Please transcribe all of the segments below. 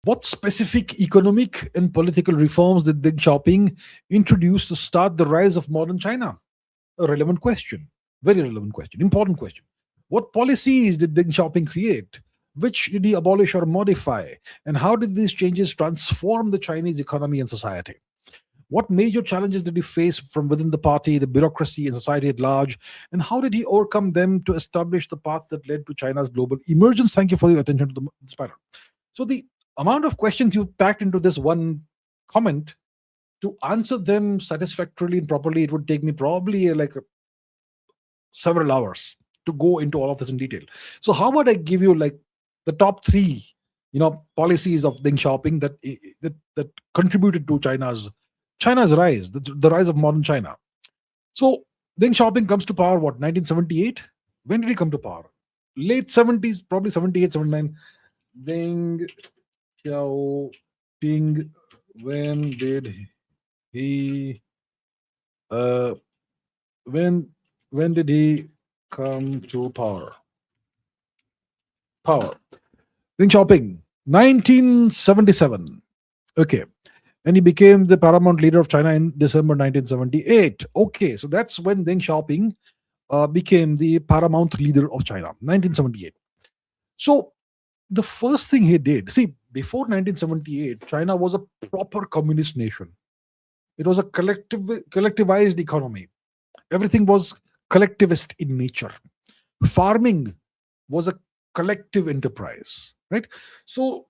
What specific economic and political reforms did Deng Xiaoping introduce to start the rise of modern China? A relevant question. Very relevant question. Important question. What policies did Deng Xiaoping create? Which did he abolish or modify? And how did these changes transform the Chinese economy and society? What major challenges did he face from within the party, the bureaucracy, and society at large? And how did he overcome them to establish the path that led to China's global emergence? Thank you for your attention to this matter. So, the amount of questions you packed into this one comment, to answer them satisfactorily and properly, it would take me probably several hours to go into all of this in detail. So, how about I give you like the top three, policies of Deng Xiaoping that contributed to China's rise, the rise of modern China. So Deng Xiaoping comes to power, what, 1978? When did he come to power? Late 70s, probably 78, 79. Deng Xiaoping, when did he, uh, when did he come to power? Deng Xiaoping, 1977. Okay. And he became the paramount leader of China in December 1978. Okay, so that's when Deng Xiaoping became the paramount leader of China, 1978. So the first thing he did, see, before 1978, China was a proper communist nation. It was a collectivized economy. Everything was collectivist in nature. Farming was a collective enterprise, right? So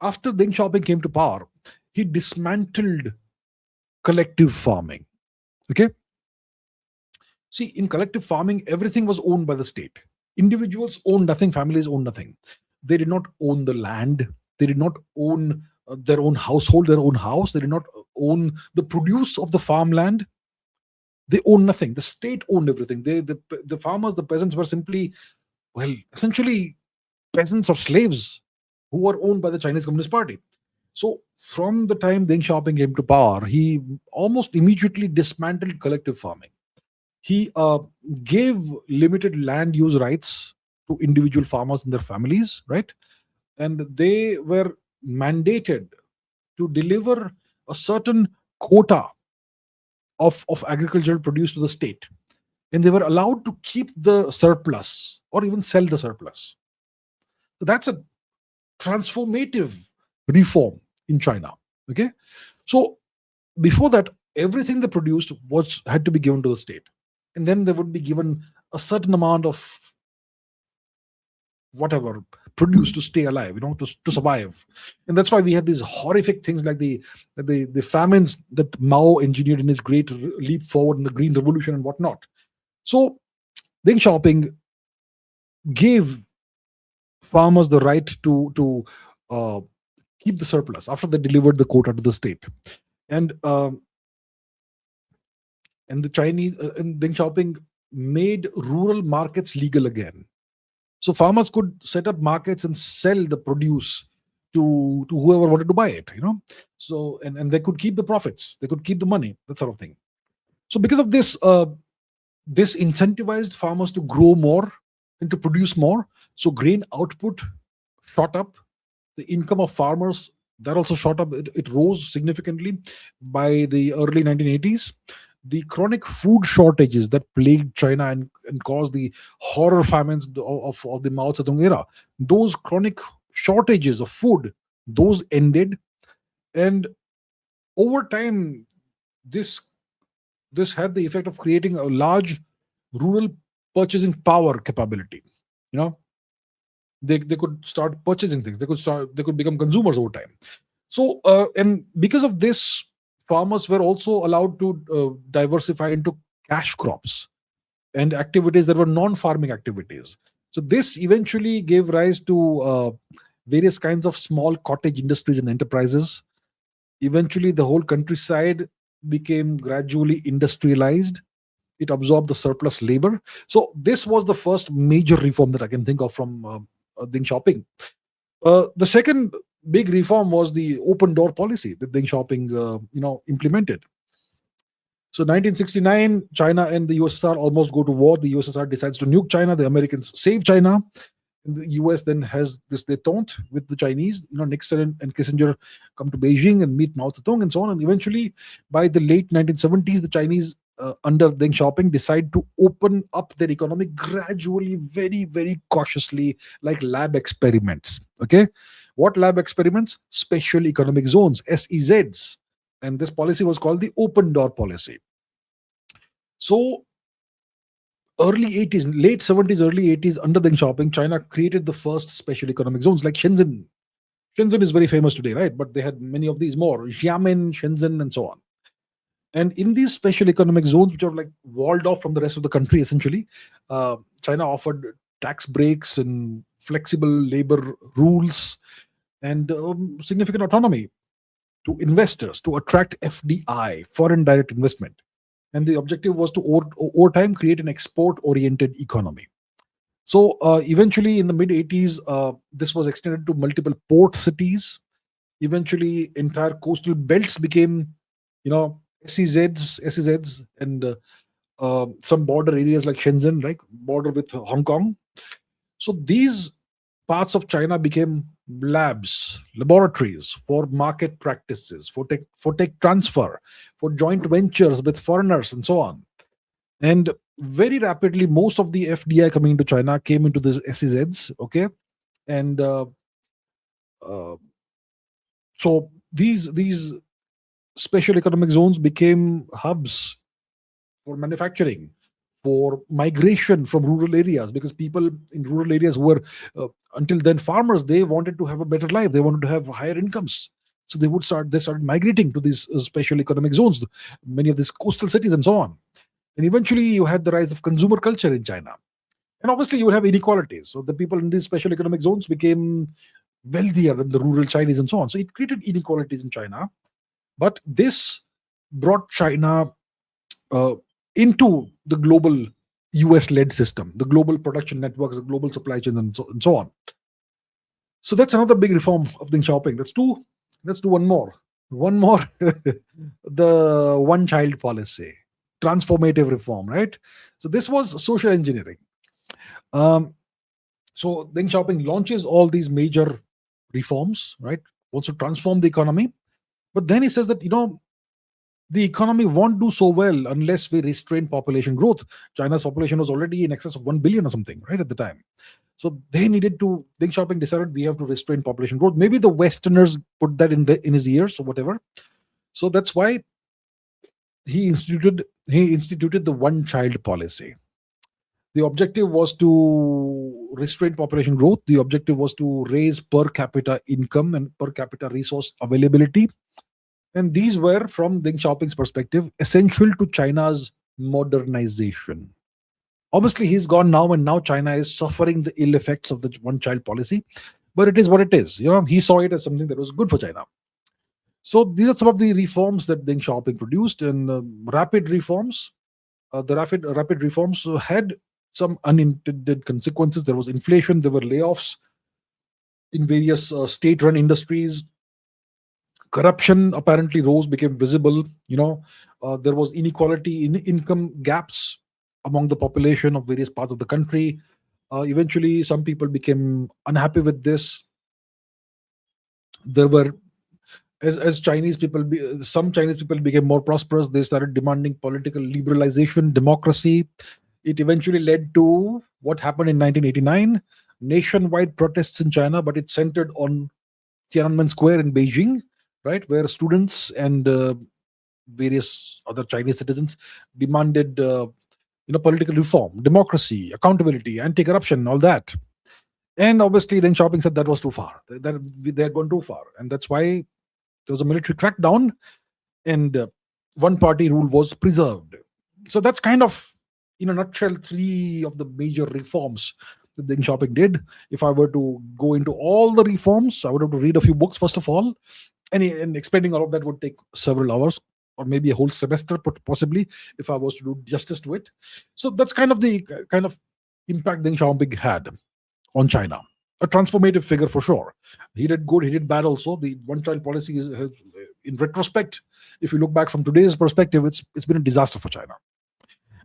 after Deng Xiaoping came to power, he dismantled collective farming. Okay. See, in collective farming, everything was owned by the state. Individuals owned nothing, families owned nothing. They did not own the land. They did not own their own household, their own house. They did not own the produce of the farmland. They owned nothing. The state owned everything. The farmers, the peasants were simply, well, essentially peasants or slaves who were owned by the Chinese Communist Party. So from the time Deng Xiaoping came to power, he almost immediately dismantled collective farming. He gave limited land use rights to individual farmers and their families, right? And they were mandated to deliver a certain quota of agricultural produce to the state. And they were allowed to keep the surplus or even sell the surplus. So that's a transformative reform in China. Okay. So before that, everything they produced had to be given to the state. And then they would be given a certain amount of whatever produce to stay alive, to survive. And that's why we had these horrific things like the famines that Mao engineered in his great leap forward in the Green Revolution and whatnot. So Deng Xiaoping gave farmers the right to keep the surplus after they delivered the quota to the state. And the Chinese and Deng Xiaoping made rural markets legal again. So farmers could set up markets and sell the produce to whoever wanted to buy it, So and they could keep the profits, they could keep the money, that sort of thing. So because of this, this incentivized farmers to grow more and to produce more. So grain output shot up. The income of farmers, that also shot up. It rose significantly by the early 1980s. The chronic food shortages that plagued China and caused the horror famines of the Mao Zedong era, those chronic shortages of food, those ended. And over time, this had the effect of creating a large rural purchasing power capability. They could start purchasing things. They could become consumers over time. So and because of this, farmers were also allowed to diversify into cash crops and activities that were non-farming activities. So this eventually gave rise to various kinds of small cottage industries and enterprises. Eventually, the whole countryside became gradually industrialized. It absorbed the surplus labor. So this was the first major reform that I can think of from Deng Xiaoping. The second big reform was the open door policy that Deng Xiaoping, implemented. So 1969, China and the USSR almost go to war. The USSR decides to nuke China. The Americans save China. The US then has this détente with the Chinese. Nixon and Kissinger come to Beijing and meet Mao Zedong and so on. And eventually, by the late 1970s, the Chinese, under Deng Xiaoping, decide to open up their economy gradually, very, very cautiously, like lab experiments. Okay. What lab experiments? Special economic zones, SEZs. And this policy was called the open door policy. So, early 80s, late 70s, early 80s, under Deng Xiaoping, China created the first special economic zones like Shenzhen. Shenzhen is very famous today, right? But they had many of these more, Xiamen, Shenzhen, and so on. And in these special economic zones, which are like walled off from the rest of the country, essentially, China offered tax breaks and flexible labor rules and significant autonomy to investors to attract FDI, foreign direct investment. And the objective was to, over time, create an export oriented economy. So eventually, in the mid 80s, this was extended to multiple port cities. Eventually, entire coastal belts became, SEZs, and some border areas like Shenzhen, right, border with Hong Kong. So these parts of China became labs, laboratories for market practices, for tech transfer, for joint ventures with foreigners, and so on. And very rapidly, most of the FDI coming into China came into these SEZs. Okay, and so these special economic zones became hubs for manufacturing, for migration from rural areas, because people in rural areas who were until then farmers, they wanted to have a better life, they wanted to have higher incomes. So they started migrating to these special economic zones, many of these coastal cities and so on. And eventually you had the rise of consumer culture in China, and obviously you would have inequalities. So the people in these special economic zones became wealthier than the rural Chinese and so on. So it created inequalities in China. But this brought China into the global US-led system, the global production networks, the global supply chains, and so on. So that's another big reform of Deng Xiaoping. That's two. Let's do one more. One more. The one-child policy, transformative reform, right? So this was social engineering. So Deng Xiaoping launches all these major reforms, right? Wants to transform the economy. But then he says that, the economy won't do so well unless we restrain population growth. China's population was already in excess of 1 billion or something, right, at the time. So they needed to, Deng Xiaoping decided we have to restrain population growth. Maybe the Westerners put that in his ears or whatever. So that's why he instituted the one-child policy. The objective was to restrain population growth. The objective was to raise per capita income and per capita resource availability. And these were, from Deng Xiaoping's perspective, essential to China's modernization. Obviously, he's gone now, and now China is suffering the ill effects of the one-child policy. But it is what it is. He saw it as something that was good for China. So these are some of the reforms that Deng Xiaoping produced, and rapid reforms. The rapid reforms had some unintended consequences. There was inflation. There were layoffs in various state-run industries. Corruption apparently rose, became visible. There was inequality in income gaps among the population of various parts of the country. Eventually, some people became unhappy with this. There were, as Chinese people, some Chinese people became more prosperous. They started demanding political liberalization, democracy. It eventually led to what happened in 1989, nationwide protests in China, but it centered on Tiananmen Square in Beijing, right, where students and various other Chinese citizens demanded, political reform, democracy, accountability, anti-corruption, all that. And obviously, Deng Xiaoping said that was too far. They're gone too far, and that's why there was a military crackdown, and one-party rule was preserved. So that's kind of, in a nutshell, three of the major reforms that Deng Xiaoping did. If I were to go into all the reforms, I would have to read a few books first of all, and explaining all of that would take several hours or maybe a whole semester, possibly, if I was to do justice to it. So that's kind of the impact Deng Xiaoping had on China. A transformative figure for sure. He did good, he did bad also. The one-child policy is, in retrospect, if you look back from today's perspective, it's been a disaster for China.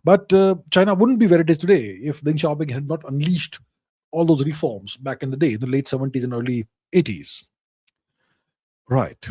But China wouldn't be where it is today if Deng Xiaoping had not unleashed all those reforms back in the day, in the late 70s and early 80s. Right.